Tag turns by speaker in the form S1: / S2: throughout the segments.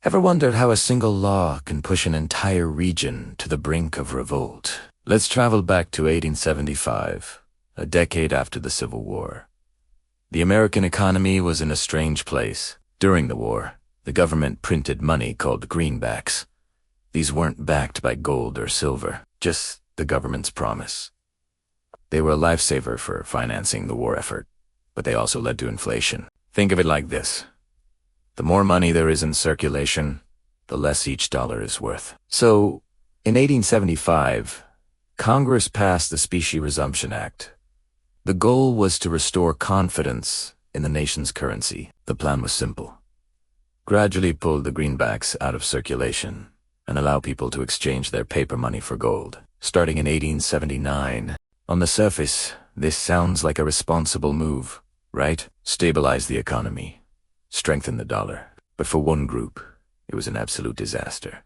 S1: Ever wondered how a single law can push an entire region to the brink of revolt? Let's travel back to 1875, a decade after the Civil War. The American economy was in a strange place. During the war, the government printed money called greenbacks. These weren't backed by gold or silver, just the government's promise. They were a lifesaver for financing the war effort, but they also led to inflation. Think of it like this. The more money there is in circulation, the less each dollar is worth. So, in 1875, Congress passed the Specie Resumption Act. The goal was to restore confidence in the nation's currency. The plan was simple. Gradually pull the greenbacks out of circulation and allow people to exchange their paper money for gold. Starting in 1879, on the surface, this sounds like a responsible move, right? Stabilize the economy, strengthen the dollar. But for one group, it was an absolute disaster.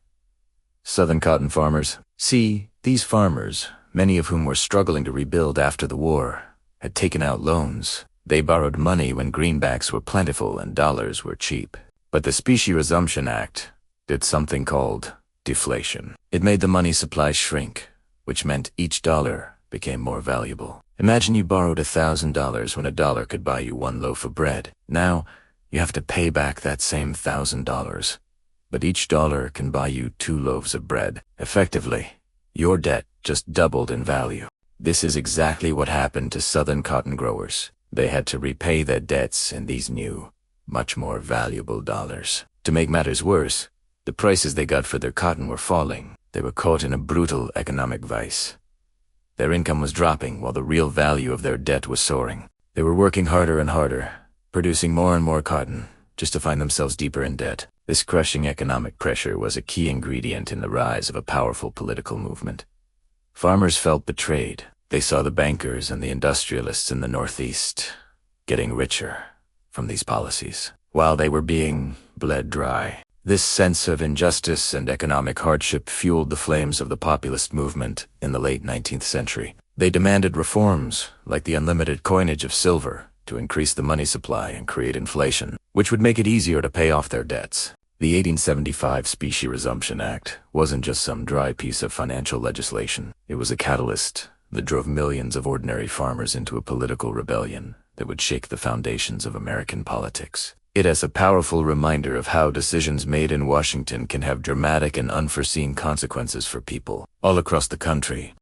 S1: Southern cotton farmers. See, these farmers, many of whom were struggling to rebuild after the war, had taken out loans. They borrowed money when greenbacks were plentiful and dollars were cheap. But the Specie Resumption Act did something called deflation. It made the money supply shrink, which meant each dollar became more valuable. Imagine you borrowed $1,000 when a dollar could buy you one loaf of bread. Now, you have to pay back that same $1,000. But each dollar can buy you 2 loaves of bread. Effectively, your debt just doubled in value. This is exactly what happened to Southern cotton growers. They had to repay their debts in these new, much more valuable dollars. To make matters worse, the prices they got for their cotton were falling. They were caught in a brutal economic vice. Their income was dropping while the real value of their debt was soaring. They were working harder and harder, producing more and more cotton, just to find themselves deeper in debt. This crushing economic pressure was a key ingredient in the rise of a powerful political movement. Farmers felt betrayed. They saw the bankers and the industrialists in the Northeast getting richer from these policies, while they were being bled dry. This sense of injustice and economic hardship fueled the flames of the populist movement in the late 19th century. They demanded reforms, like the unlimited coinage of silver, to increase the money supply and create inflation, which would make it easier to pay off their debts. The 1875 Specie Resumption Act wasn't just some dry piece of financial legislation. It was a catalyst that drove millions of ordinary farmers into a political rebellion that would shake the foundations of American politics. It is a powerful reminder of how decisions made in Washington can have dramatic and unforeseen consequences for people all across the country.